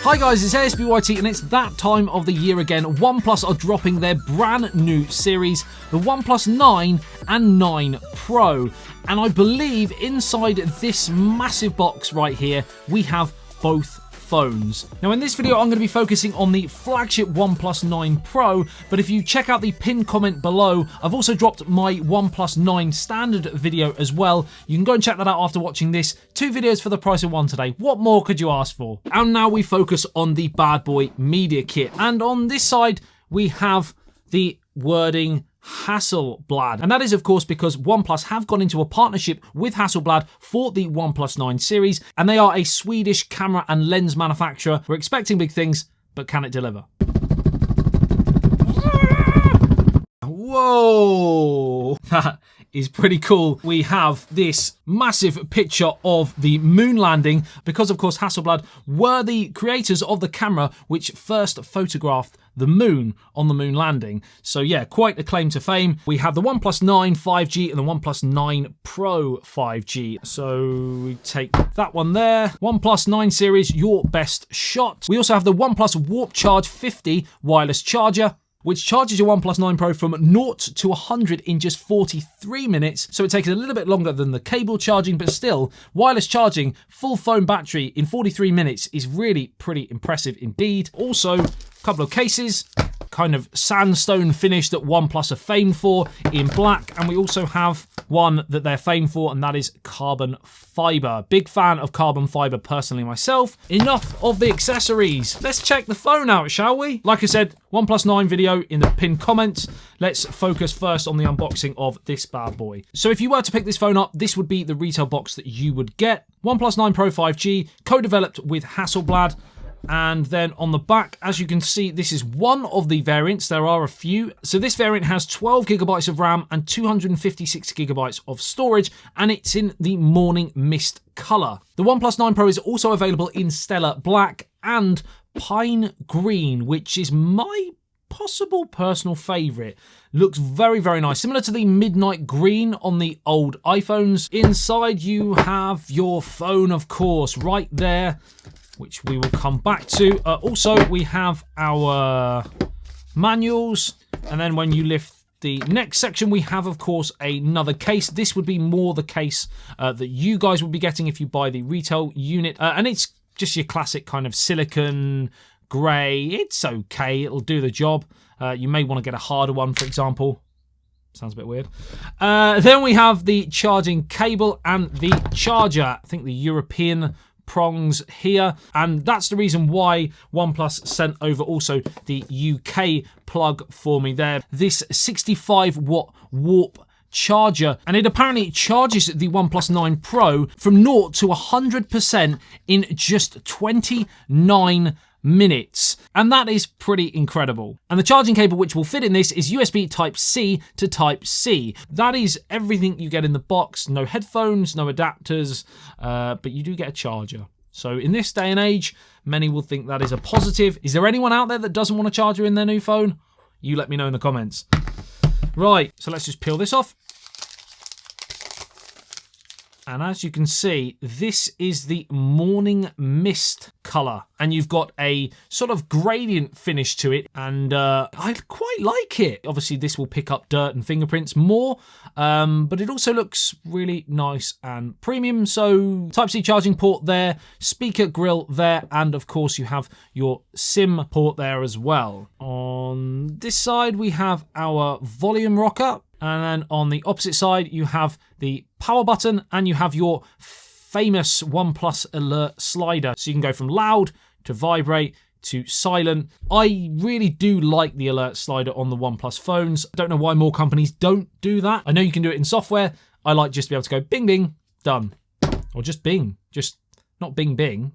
Hi guys, it's ASBYT and it's that time of the year again. OnePlus are dropping their brand new series, the OnePlus 9 and 9 Pro. And I believe inside this massive box right here, we have both phones. Now in this video I'm going to be focusing on the flagship OnePlus 9 Pro, but if you check out the pinned comment below, I've also dropped my OnePlus 9 standard video as well. You can go and check that out after watching this. 2 videos for the price of 1 today. What more could you ask for? And now we focus on the bad boy media kit. And on this side we have the wording Hasselblad, and that is of course because OnePlus have gone into a partnership with Hasselblad for the OnePlus 9 series, and they are a Swedish camera and lens manufacturer. We're expecting big things, but can it deliver? Whoa, that is pretty cool. We have this massive picture of the moon landing because of course Hasselblad were the creators of the camera which first photographed the moon on the moon landing. So yeah, quite a claim to fame. We have the OnePlus 9 5G and the OnePlus 9 Pro 5G. So we take that one there. OnePlus 9 series, your best shot. We also have the OnePlus Warp Charge 50 wireless charger, which charges your OnePlus 9 Pro from 0 to 100 in just 43 minutes. So it takes a little bit longer than the cable charging, but still, wireless charging, full phone battery in 43 minutes is really pretty impressive indeed. Also, a couple of cases, kind of sandstone finish that OnePlus are famed for in black. And we also have one that they're famed for, and that is carbon fiber. Big fan of carbon fiber personally myself. Enough of the accessories. Let's check the phone out, shall we? Like I said, OnePlus 9 video in the pinned comments. Let's focus first on the unboxing of this bad boy. So if you were to pick this phone up, this would be the retail box that you would get. OnePlus 9 Pro 5G, co-developed with Hasselblad. And then on the back, as you can see, this is one of the variants. There are a few. So this variant has 12 gigabytes of RAM and 256 gigabytes of storage, and it's in the morning mist color. The OnePlus 9 Pro is also available in stellar black and pine green, which is my possible personal favorite. Looks very, very nice. Similar to the midnight green on the old iPhones. Inside you have your phone, of course, right there, which we will come back to. Also, we have our manuals. And then when you lift the next section, we have, of course, another case. This would be more the case that you guys would be getting if you buy the retail unit. And it's just your classic kind of silicon grey. It's okay. It'll do the job. You may want to get a harder one, for example. Sounds a bit weird. Then we have the charging cable and the charger. I think the European prongs here, and that's the reason why OnePlus sent over also the UK plug for me there. This 65 watt warp charger, and it apparently charges the OnePlus 9 Pro from 0 to 100% in just 29 minutes, and that is pretty incredible. And the charging cable which will fit in this is USB Type-C to Type-C. That is everything you get in the box. No headphones, no adapters, but you do get a charger. So in this day and age, many will think that is a positive. Is there anyone out there that doesn't want a charger in their new phone? You let me know in the comments. Right, so let's just peel this off. And as you can see, this is the morning mist color, and you've got a sort of gradient finish to it, and I quite like it. Obviously, this will pick up dirt and fingerprints more, but it also looks really nice and premium. So Type-C charging port there, speaker grill there, and of course you have your SIM port there as well. On this side, we have our volume rocker. And then on the opposite side, you have the power button and you have your famous OnePlus alert slider. So you can go from loud to vibrate to silent. I really do like the alert slider on the OnePlus phones. I don't know why more companies don't do that. I know you can do it in software. I like just to be able to go bing, bing, done. Or just bing, just not bing, bing.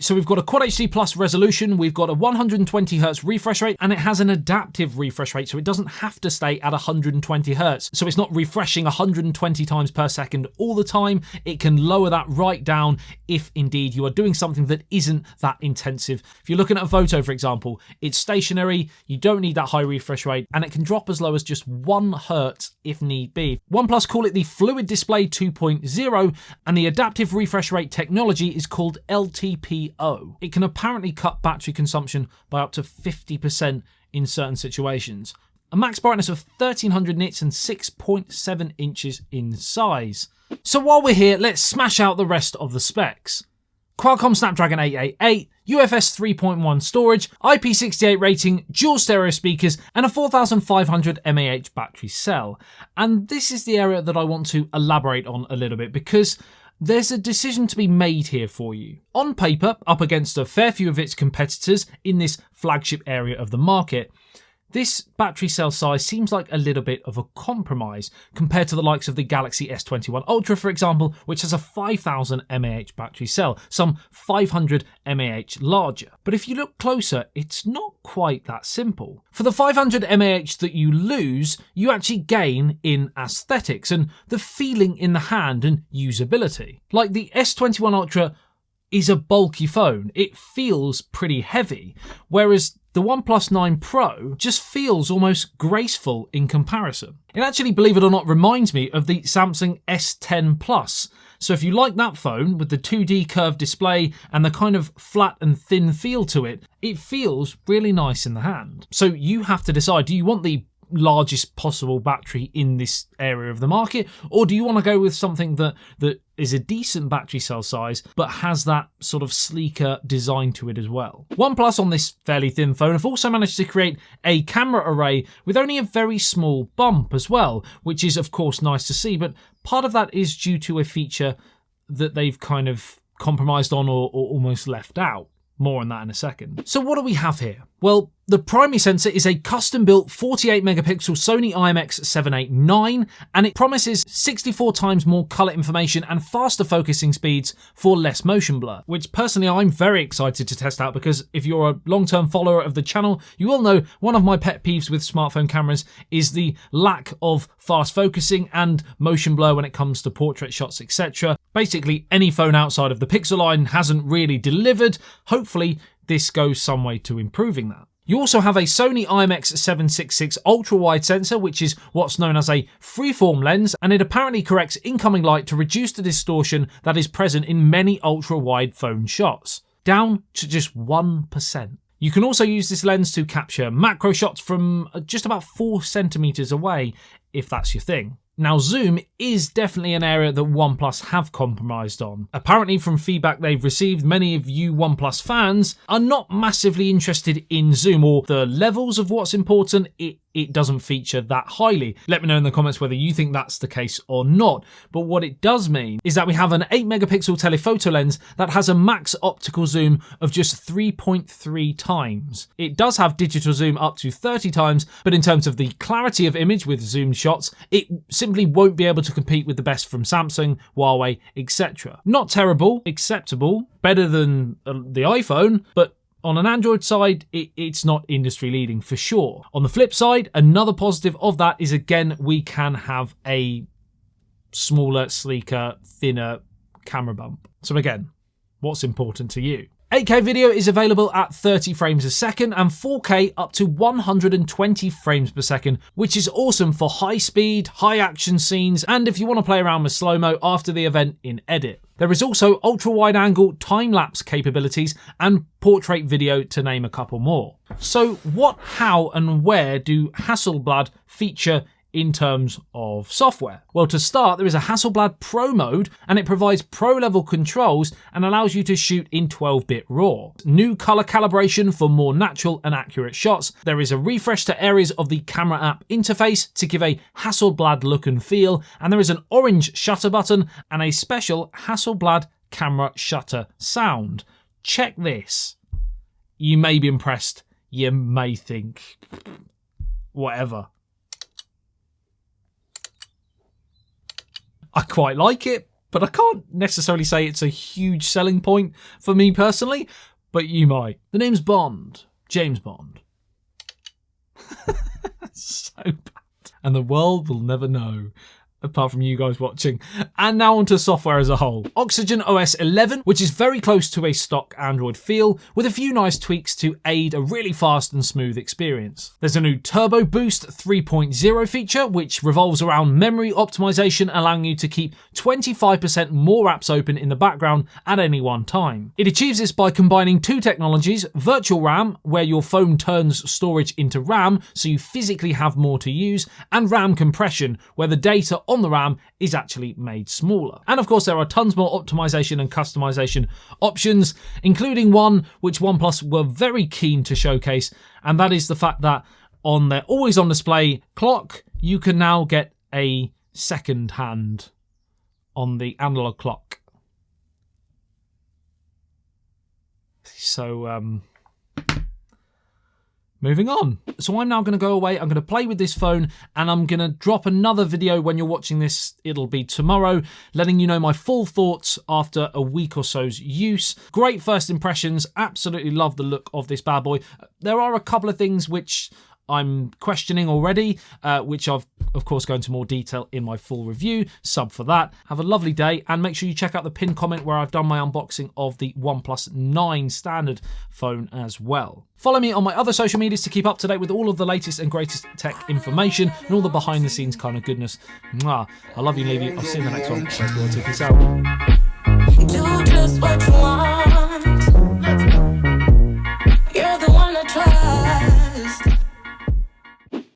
So we've got a Quad HD Plus resolution, we've got a 120Hz refresh rate, and it has an adaptive refresh rate, so it doesn't have to stay at 120Hz. So it's not refreshing 120 times per second all the time. It can lower that right down if indeed you are doing something that isn't that intensive. If you're looking at a photo, for example, it's stationary, you don't need that high refresh rate, and it can drop as low as just 1 Hz if need be. OnePlus call it the Fluid Display 2.0, and the adaptive refresh rate technology is called LTP LTPO. It can apparently cut battery consumption by up to 50% in certain situations. A max brightness of 1300 nits and 6.7 inches in size. So while we're here, let's smash out the rest of the specs. Qualcomm Snapdragon 888, UFS 3.1 storage, IP68 rating, dual stereo speakers, and a 4500 mAh battery cell. And this is the area that I want to elaborate on a little bit because there's a decision to be made here for you. On paper, up against a fair few of its competitors in this flagship area of the market, this battery cell size seems like a little bit of a compromise compared to the likes of the Galaxy S21 Ultra, for example, which has a 5000 mAh battery cell, some 500 mAh larger. But if you look closer, it's not quite that simple. For the 500 mAh that you lose, you actually gain in aesthetics and the feeling in the hand and usability. Like the S21 Ultra is a bulky phone. It feels pretty heavy, whereas the OnePlus 9 Pro just feels almost graceful in comparison. It actually, believe it or not, reminds me of the Samsung S10 Plus. So if you like that phone with the 2D curved display and the kind of flat and thin feel to it, it feels really nice in the hand. So you have to decide, do you want the largest possible battery in this area of the market, or do you want to go with something that is a decent battery cell size but has that sort of sleeker design to it as well? OnePlus on this fairly thin phone have also managed to create a camera array with only a very small bump as well, which is of course nice to see, but part of that is due to a feature that they've kind of compromised on or almost left out. More on that in a second. So what do we have here? Well, the primary sensor is a custom-built 48 megapixel Sony IMX789, and it promises 64 times more color information and faster focusing speeds for less motion blur, which personally I'm very excited to test out because if you're a long-term follower of the channel, you will know one of my pet peeves with smartphone cameras is the lack of fast focusing and motion blur when it comes to portrait shots, etc. Basically, any phone outside of the Pixel line hasn't really delivered. Hopefully, this goes some way to improving that. You also have a Sony IMX766 ultra-wide sensor, which is what's known as a freeform lens, and it apparently corrects incoming light to reduce the distortion that is present in many ultra-wide phone shots, down to just 1%. You can also use this lens to capture macro shots from just about 4 centimeters away, if that's your thing. Now, zoom is definitely an area that OnePlus have compromised on. Apparently, from feedback they've received, many of you OnePlus fans are not massively interested in zoom, or the levels of what's important, it doesn't feature that highly. Let me know in the comments whether you think that's the case or not. But what it does mean is that we have an 8 megapixel telephoto lens that has a max optical zoom of just 3.3 times. It does have digital zoom up to 30 times, but in terms of the clarity of image with zoomed shots, it simply won't be able to compete with the best from Samsung, Huawei, etc. Not terrible, acceptable, better than the iPhone, but on an Android side, it's not industry leading for sure. On the flip side, another positive of that is, again, we can have a smaller, sleeker, thinner camera bump. So again, what's important to you? 8K video is available at 30 frames a second and 4K up to 120 frames per second, which is awesome for high speed, high action scenes, and if you want to play around with slow-mo after the event in edit. There is also ultra-wide angle time-lapse capabilities and portrait video, to name a couple more. So what, how and where do Hasselblad feature in terms of software? Well, to start, there is a Hasselblad Pro mode, and it provides pro-level controls and allows you to shoot in 12-bit RAW. New color calibration for more natural and accurate shots. There is a refresh to areas of the camera app interface to give a Hasselblad look and feel, and there is an orange shutter button and a special Hasselblad camera shutter sound. Check this. You may be impressed. You may think, whatever. I quite like it, but I can't necessarily say it's a huge selling point for me personally, but you might. The name's Bond. James Bond. So bad. And the world will never know. apart from you guys watching. And now onto software as a whole. Oxygen OS 11, which is very close to a stock Android feel, with a few nice tweaks to aid a really fast and smooth experience. There's a new Turbo Boost 3.0 feature, which revolves around memory optimization, allowing you to keep 25% more apps open in the background at any one time. It achieves this by combining two technologies: virtual RAM, where your phone turns storage into RAM so you physically have more to use, and RAM compression, where the data on the RAM is actually made smaller. And of course, there are tons more optimization and customization options, including one which OnePlus were very keen to showcase, and that is the fact that on their always on display clock, you can now get a second hand on the analog clock. So, moving on. So I'm now going to go away, I'm going to play with this phone, and I'm going to drop another video when you're watching this. It'll be tomorrow, letting you know my full thoughts after a week or so's use. Great first impressions, absolutely love the look of this bad boy. There are a couple of things which I'm questioning already, which I've of course go into more detail in my full review. Sub for that. Have a lovely day, and make sure you check out the pinned comment where I've done my unboxing of the OnePlus 9 standard phone as well. Follow me on my other social medias to keep up to date with all of the latest and greatest tech information and all the behind the scenes kind of goodness. Mwah. I love you, leave you. I'll see you in the next one. Peace out. Do just what you want.